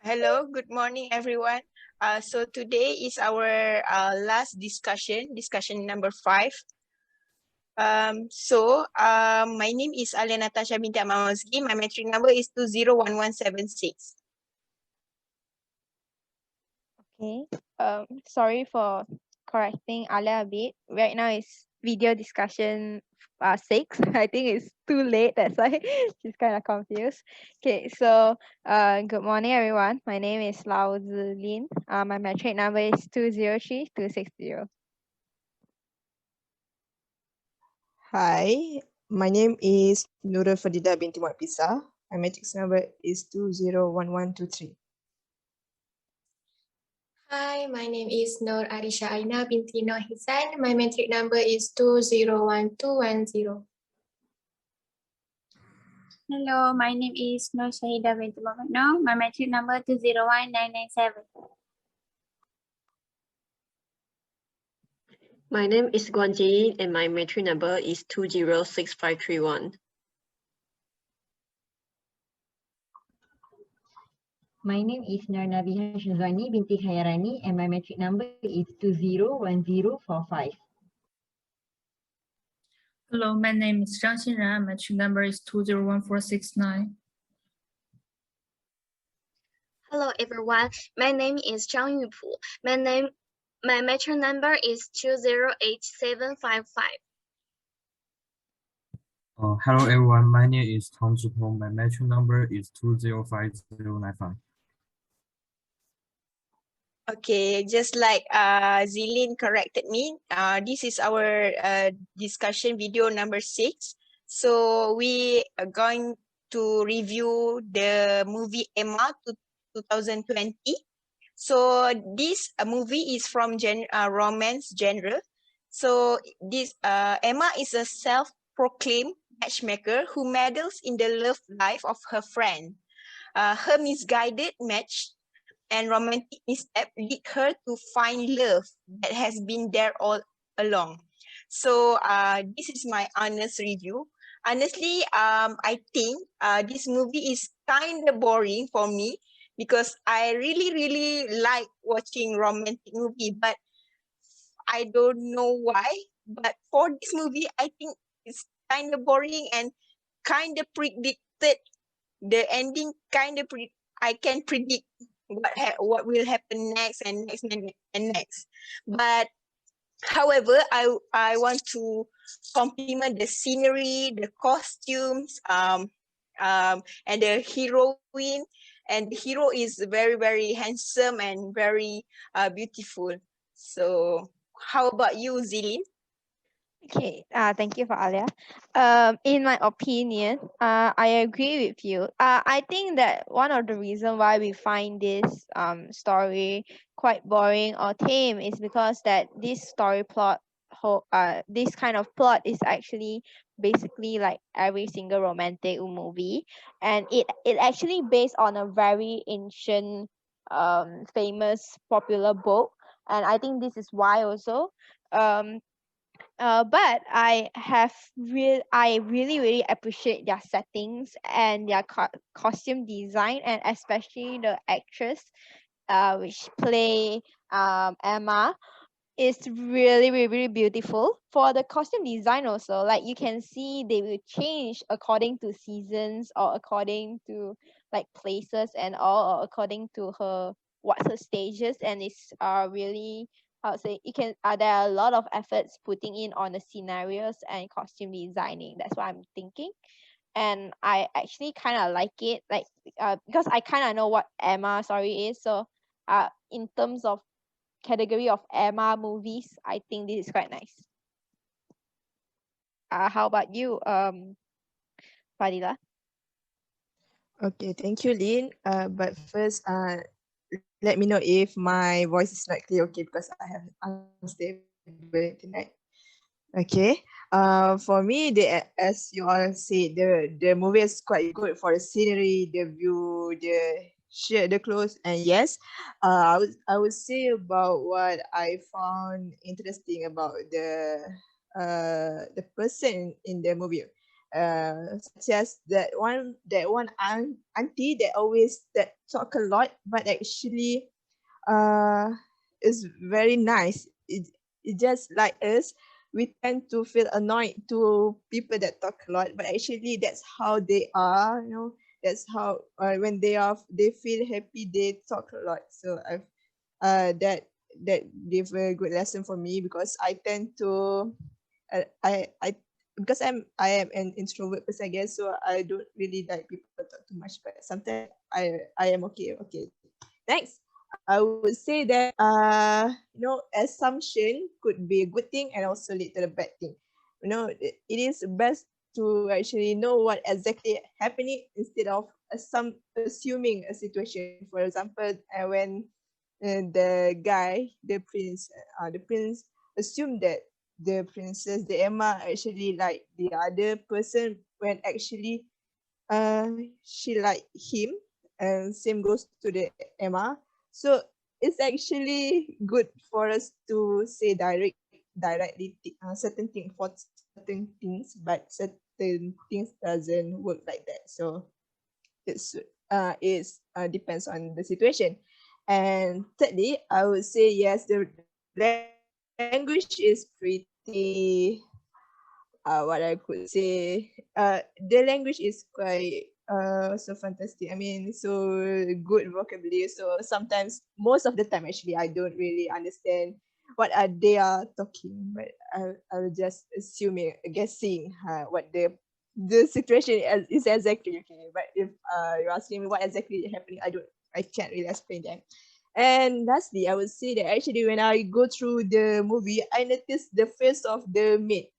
Hello, good morning, everyone. So today is our last discussion number 5. My name is Alia Natasha binti Amamazgi. My metric number is 201176. Okay. Sorry for correcting Alia a bit. Right now it's video discussion 6. I think it's too late. That's why she's kind of confused. Okay, so good morning everyone. My name is Lao Zilin. My metric number is 203260. Hi, my name is Nurul Fadida binti Muhammad Pisa. My matrix number is 201123. Hi, my name is Nur Arisha Aina binti Nur Hisan. My metric number is 201210. Hello, my name is Nur Shahida binti Muhammad Noor. My metric number 201997. My name is Guan Jin and my metric number is 206531. My name is Narnabiha Shazwani binti Khayarani and my metric number is 201045. Hello, my name is Zhang Xinran. My metric number is 201469. Hello everyone, my name is Zhang Yupu. My metric number is 208755. Hello everyone, my name is Tong Zhipeng. My metric number is 205095. Okay, just like Zilin corrected me, this is our discussion video number 6. So we are going to review the movie Emma 2020. So this movie is from romance genre. So this Emma is a self-proclaimed matchmaker who meddles in the love life of her friend. Her misguided match and romantic misstep lead her to find love that has been there all along. So this is my honest review. Honestly, I think this movie is kind of boring for me because I really like watching romantic movie, but I don't know why. But for this movie, I think it's kind of boring and kind of predicted. The ending kind of I can predict what will happen next and next and next. But however, I want to compliment the scenery, the costumes, and the heroine. And the hero is very handsome and very beautiful. So how about you, Zilin? Okay, thank you for Alia. In my opinion, I agree with you. I think that one of the reason why we find this story quite boring or tame is because that this story plot this kind of plot is actually basically like every single romantic movie, and it actually based on a very ancient famous popular book, and I think this is why also um but I really appreciate their settings and their costume design, and especially the actress which play Emma is really beautiful. For the costume design also, like you can see they will change according to seasons or according to like places and all, or according to what's her stages, and it's really, I would say it can there are a lot of efforts putting in on the scenarios and costume designing. That's what I'm thinking. And I actually kind of like it, like because I kind of know what Emma story is. So in terms of category of Emma movies, I think this is quite nice. How about you, Fadila? Okay, thank you, Lynn. But first, let me know if my voice is not clear, okay, because I have unstable internet. Okay. For me, as you all said, the movie is quite good for the scenery, the view, the clothes, and yes, I would say about what I found interesting about the person in the movie. such as that one auntie that always that talk a lot, but actually is very nice. It just like us, we tend to feel annoyed to people that talk a lot, but actually that's how they are, you know. That's how when they feel happy, they talk a lot. So I've that gave a good lesson for me, because I tend to I because I am an introvert person, I guess, so I don't really like people talk too much, but sometimes I am okay. Next, I would say that you know, assumption could be a good thing and also lead to the bad thing. You know, it is best to actually know what exactly happening instead of assuming a situation. For example, when the prince assumed that the princess, the Emma, actually like the other person, when actually she like him, and same goes to the Emma. So it's actually good for us to say directly certain things for certain things, but certain things doesn't work like that. So it's depends on the situation. And thirdly, I would say yes, the language is pretty what I could say, the language is quite so fantastic. I mean, so good vocabulary. So sometimes, most of the time, actually, I don't really understand what are they are talking, but I'll just assuming, guessing what the situation is exactly. Okay, but if you're asking me what exactly is happening, I can't really explain that. And lastly, I would say that actually when I go through the movie, I noticed the face of the maid.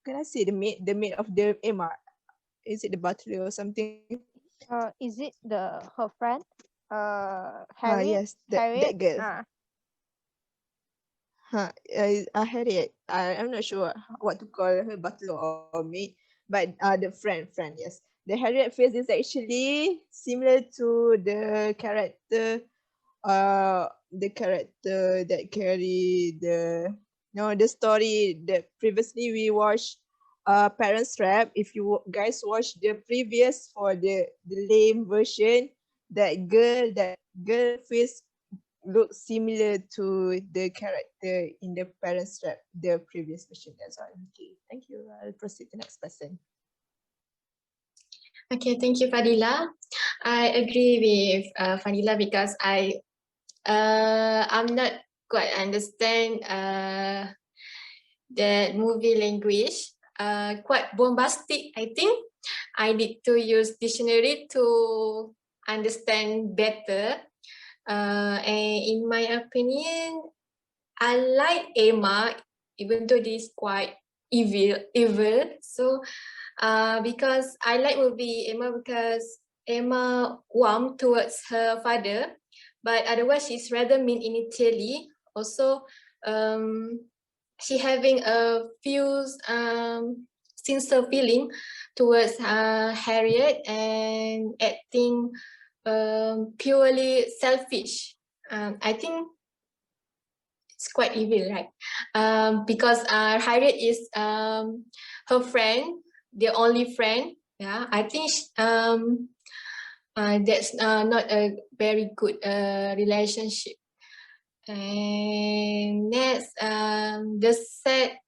Can I say the maid of the Emma? Is it the butler or something? Is it her friend? Harriet? Yes, that Harriet? girl. Ah, Harriet. I'm not sure what to call her, butler or maid, but the friend, yes. The Harriet face is actually similar to the character that carry the story that previously we watched, Parents Trap. If you guys watch the previous, for the lame version, that girl face looks similar to the character in the Parents Trap, the previous version. That's all. Okay, thank you. I'll proceed to the next person. Okay, thank you, Fadila. I agree with Fadila because I'm not quite understand the movie language. Quite bombastic, I think. I need to use dictionary to understand better. And in my opinion, I like Emma, even though this is quite evil. So, because I like movie Emma because Emma warm towards her father, but otherwise she's rather mean initially. Also, she having a few sincere feeling towards Harriet and acting purely selfish. I think it's quite evil, right? Because Harriet is her friend, the only friend. Yeah, I think that's not a very good relationship. And next, the sad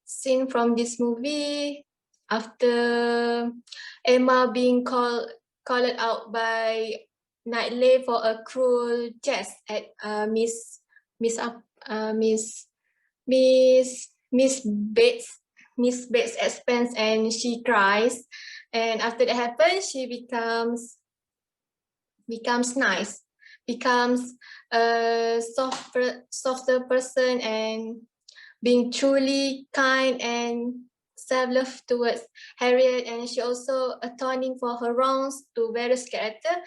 scene from this movie, after Emma being called out by Knightley for a cruel jest at Miss Bates expense, and she cries. And after that happens, she becomes nice, becomes a softer person, and being truly kind and self-love towards Harriet. And she also atoning for her wrongs to various characters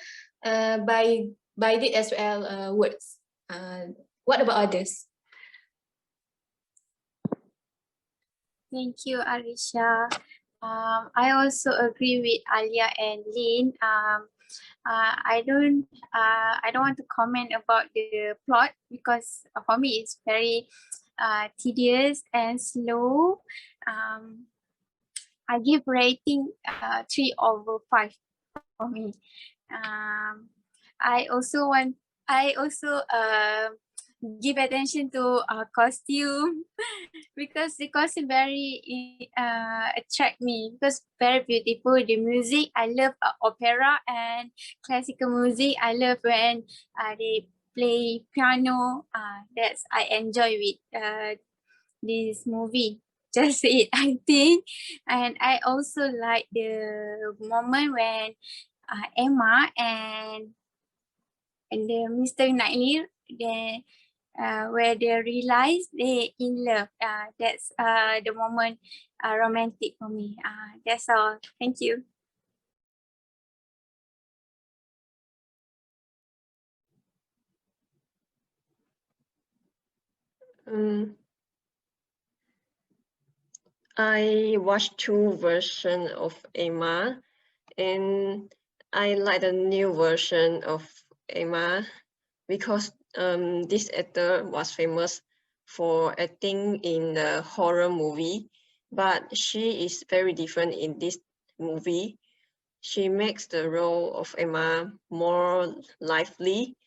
by it as well words. What about others? Thank you, Arisha. I also agree with Alia and Lynn. I don't want to comment about the plot because for me it's very tedious and slow. I give rating 3/5 for me. I also give attention to costume because the costume very attract me because very beautiful. The music, I love opera and classical music. I love when they play piano. That's I enjoy with this movie. Just it, I think. And I also like the moment when Emma and the Mr. Knightley, where they realize they in love. That's the moment romantic for me. That's all. Thank you. I watched two versions of Emma, and I like the new version of Emma because this actor was famous for acting in the horror movie, but she is very different in this movie. She makes the role of Emma more lively.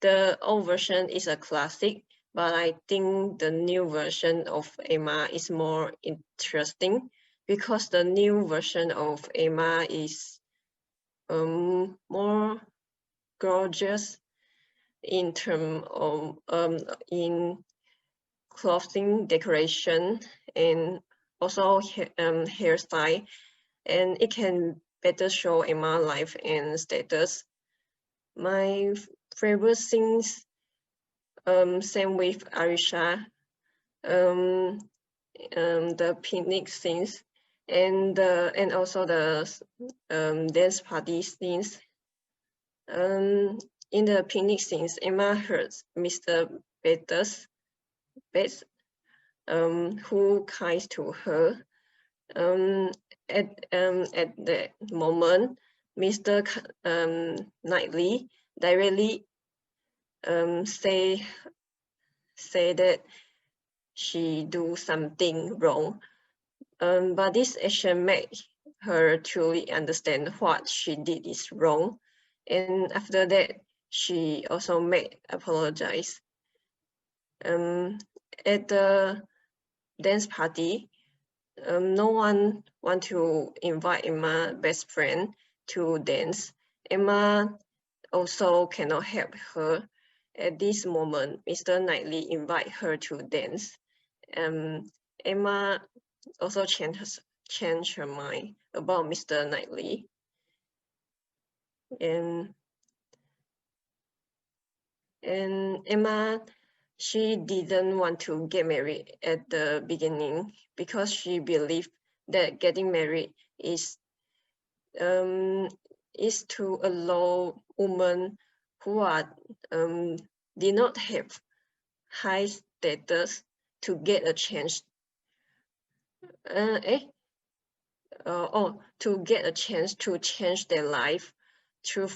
The old version is a classic, but I think the new version of Emma is more interesting because the new version of Emma is more gorgeous in terms of in clothing decoration and also hairstyle, and it can better show Emma life and status. My favorite scenes, same with Arisha, the picnic scenes, and also the dance party scenes. In the picnic scenes, Emma hurts Mr. Bates, who kind to her. At that moment, Mr. Knightley directly say that she do something wrong, but this action made her truly understand what she did is wrong, and after that she also made apologize. At the dance party, no one want to invite Emma's best friend to dance. Emma also cannot help her. At this moment, Mr. Knightley invite her to dance. Emma also changed her mind about Mr. Knightley. And Emma, she didn't want to get married at the beginning because she believed that getting married is to allow women who are did not have high status to get a chance to get a chance to change their life through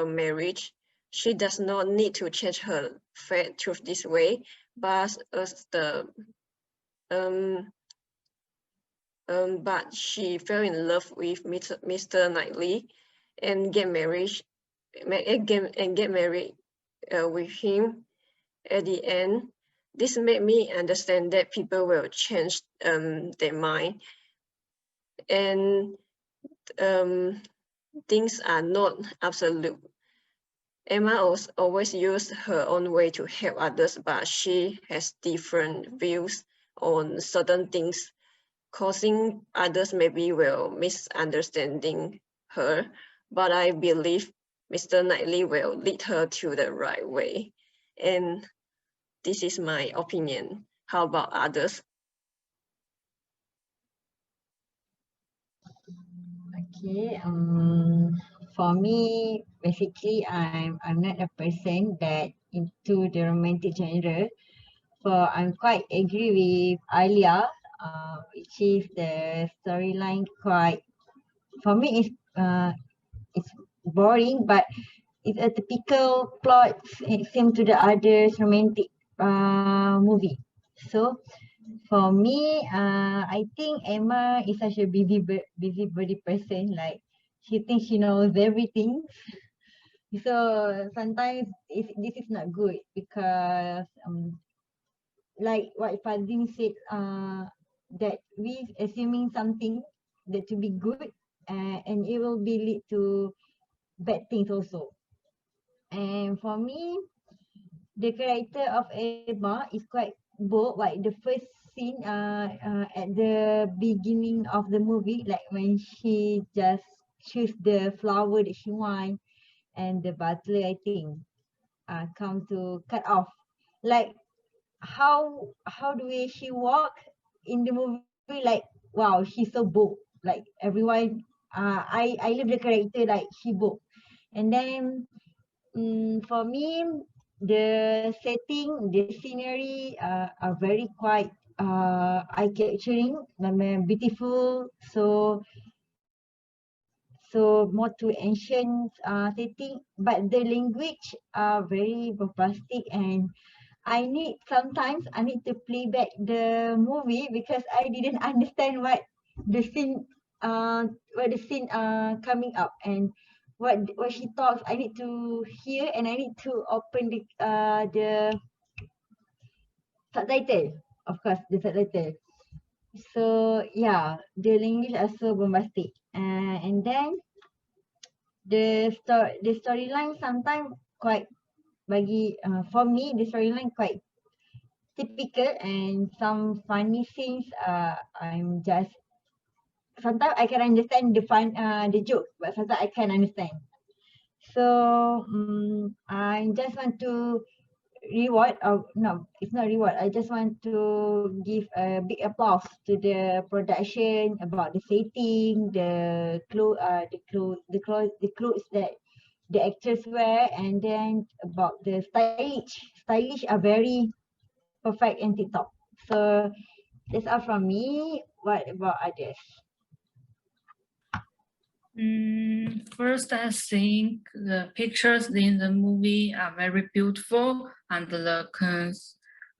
marriage. She does not need to change her fate through this way, but but she fell in love with Mr. Knightley and get married with him. At the end, this made me understand that people will change their mind, and things are not absolute. Emma always used her own way to help others, but she has different views on certain things, causing others maybe will misunderstanding her. But I believe Mr. Knightley will lead her to the right way. And this is my opinion. How about others? Okay, for me, basically, I'm not a person that into the romantic genre. So I'm quite agree with Alia, which is the storyline quite, for me, it's boring, but it's a typical plot same to the others romantic movie. So for me, I think Emma is such a busybody person. Like she thinks she knows everything. So sometimes this is not good because like what Fazim said, that we assuming something that to be good, and it will be lead to bad things also. And for me, the character of Emma is quite bold. Like the first scene, at the beginning of the movie, like when she just choose the flower that she want, and the butler, I think, come to cut off. Like how the way she walk in the movie, like wow, she's so bold. Like everyone, I love the character, like she bold. And then for me, the setting, the scenery are very quite eye-catching, beautiful. So more to ancient setting, but the language are very bombastic, and sometimes I need to play back the movie because I didn't understand what the scene coming up, and what she talks. I need to hear, and I need to open the subtitle, of course, the subtitle. So yeah, the language are so bombastic, and then the storyline sometimes quite bagi for me the storyline quite typical, and some funny scenes. I'm just sometimes I can understand the joke, but sometimes I can't understand. So I just want to reward, or no, it's not reward. I just want to give a big applause to the production about the setting, the clothes that the actors wear, and then about the stylish are very perfect and TikTok. So that's all from me. What about others? First, I think the pictures in the movie are very beautiful, and the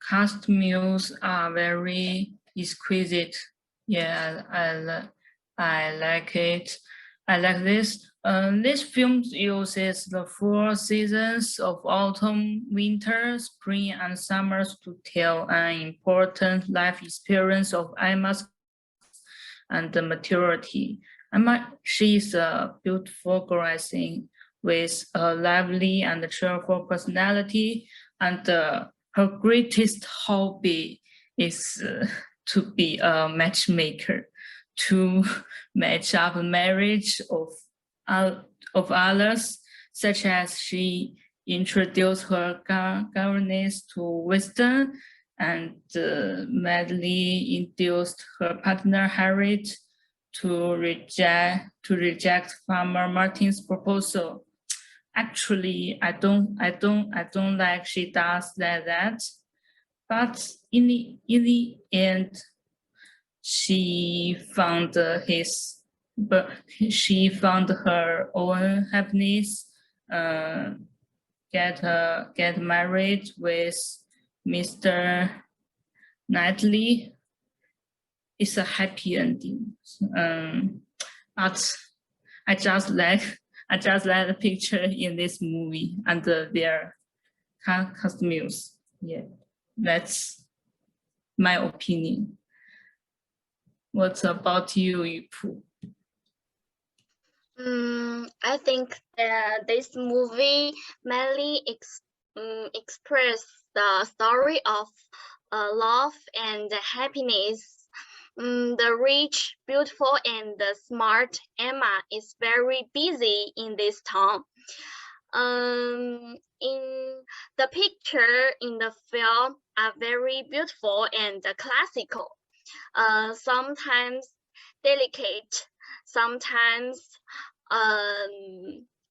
costumes are very exquisite. Yeah, I like it. I like this. This film uses the 4 seasons of autumn, winter, spring, and summer to tell an important life experience of Emma's and the maturity. She is a beautiful girl, I think, with a lively and cheerful personality, and her greatest hobby is to be a matchmaker, to match up marriage of others, such as she introduced her governess to wisdom, and madly induced her partner Harriet to reject Farmer Martin's proposal. Actually, I don't like she does that. But in the end, she found her own happiness. Get married with Mr. Knightley. It's a happy ending. But I just like the picture in this movie and their costumes. Yeah, that's my opinion. What about you, Yupu? I think that this movie mainly express the story of love and happiness. The rich, beautiful, and the smart Emma is very busy in this town. In the picture in the film are very beautiful and classical. Sometimes delicate, sometimes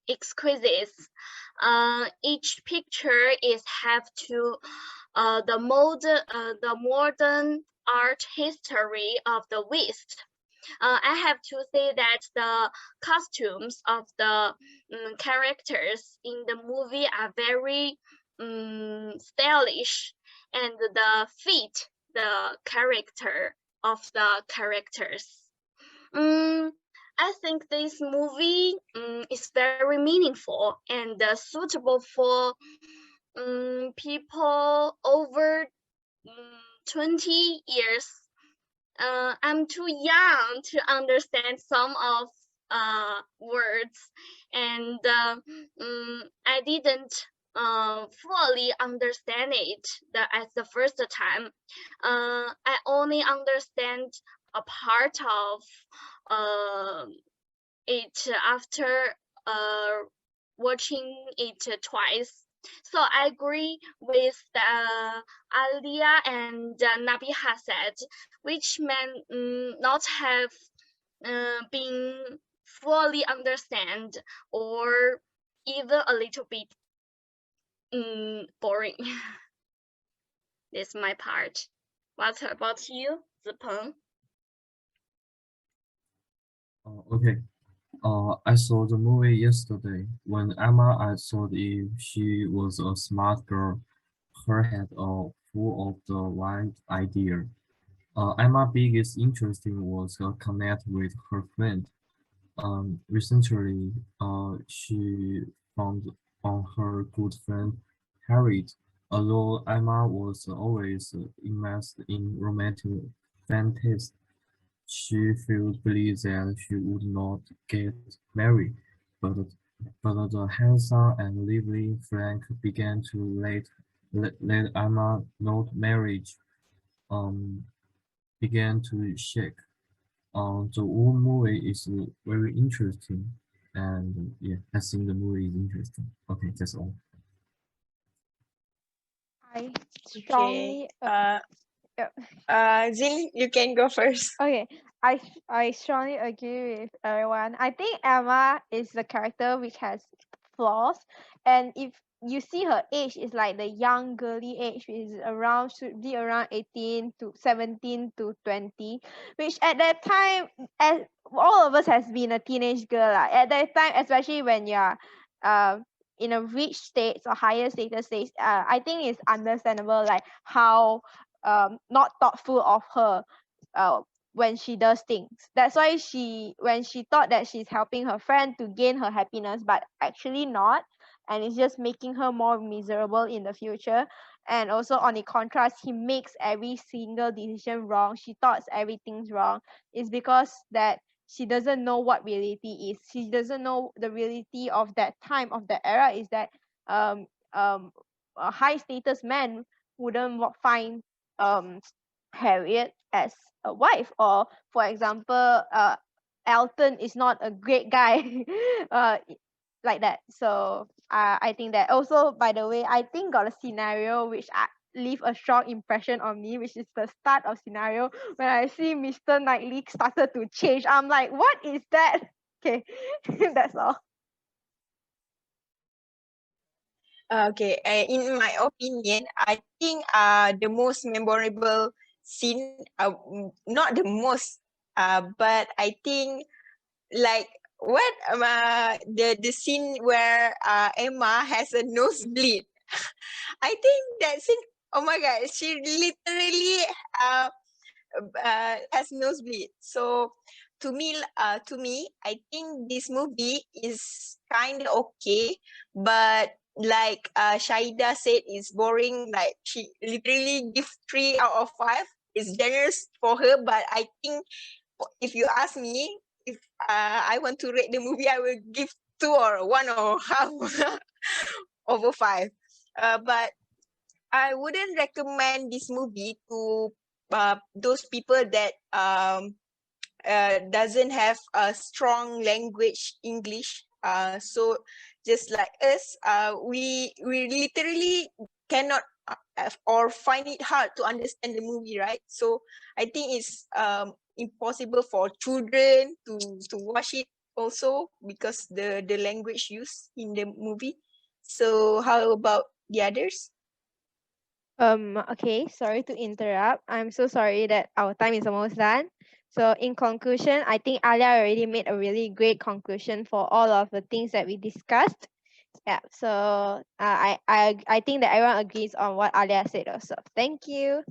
exquisite. Each picture is have to the modern art history of the West. I have to say that the costumes of the characters in the movie are very stylish, and the feet the character of the characters. I think this movie is very meaningful and suitable for people over 20 years. I'm too young to understand some of words, and I didn't fully understand it at the first time. I only understand a part of it after watching it twice. So I agree with Alia and Nabiha said, which may not have been fully understand or even a little bit boring. That's my part. What about you, Zipeng? Okay. I saw the movie yesterday. When Emma, I thought if she was a smart girl, her head full of the right idea. Emma's biggest interest was connect with her friend. Recently, she found on her good friend Harriet. Although Emma was always immersed in romantic fantasies, she felt believed that she would not get married, but the handsome and lively Frank began to let Emma know marriage began to shake. The whole movie is very interesting, and yeah, I think the movie is interesting. Okay, that's all. I strongly Zil, you can go first. Okay, I strongly agree with everyone. I think Emma is the character which has flaws, and if you see her age is like the young girly age, which is around should be around 18 to 17 to 20, which at that time, as all of us has been a teenage girl at that time, especially when you're in a rich state or higher status state. I think it's understandable like how not thoughtful of her when she does things. That's why when she thought that she's helping her friend to gain her happiness, but actually not, and it's just making her more miserable in the future. And also on the contrast, he makes every single decision wrong. She thought everything's wrong. It's because that she doesn't know what reality is. She doesn't know the reality of that time of the era is that a high status man wouldn't find Harriet as a wife, or for example Elton is not a great guy like that. So I think that also, by the way, I think got a scenario which leave a strong impression on me, which is the start of scenario when I see Mr. Knightley started to change. I'm like, what is that? Okay. That's all. Okay, in my opinion, I think the most memorable scene, not the most, but I think like what the scene where Emma has a nosebleed. I think that scene. Oh my God, she literally has nosebleed. So to me, I think this movie is kind of okay, but like Shaida said, it's boring. Like she literally give 3 out of 5. It's generous for her, but I think if you ask me, if I want to rate the movie, I will give 2 or 1.5 over 5. But I wouldn't recommend this movie to those people that doesn't have a strong language English. So just like us, we literally cannot or find it hard to understand the movie, right? So I think it's impossible for children to watch it also because the language used in the movie. So how about the others? Okay, sorry to interrupt. I'm so sorry that our time is almost done. So in conclusion, I think Alia already made a really great conclusion for all of the things that we discussed. Yeah, so I think that everyone agrees on what Alia said also. Thank you.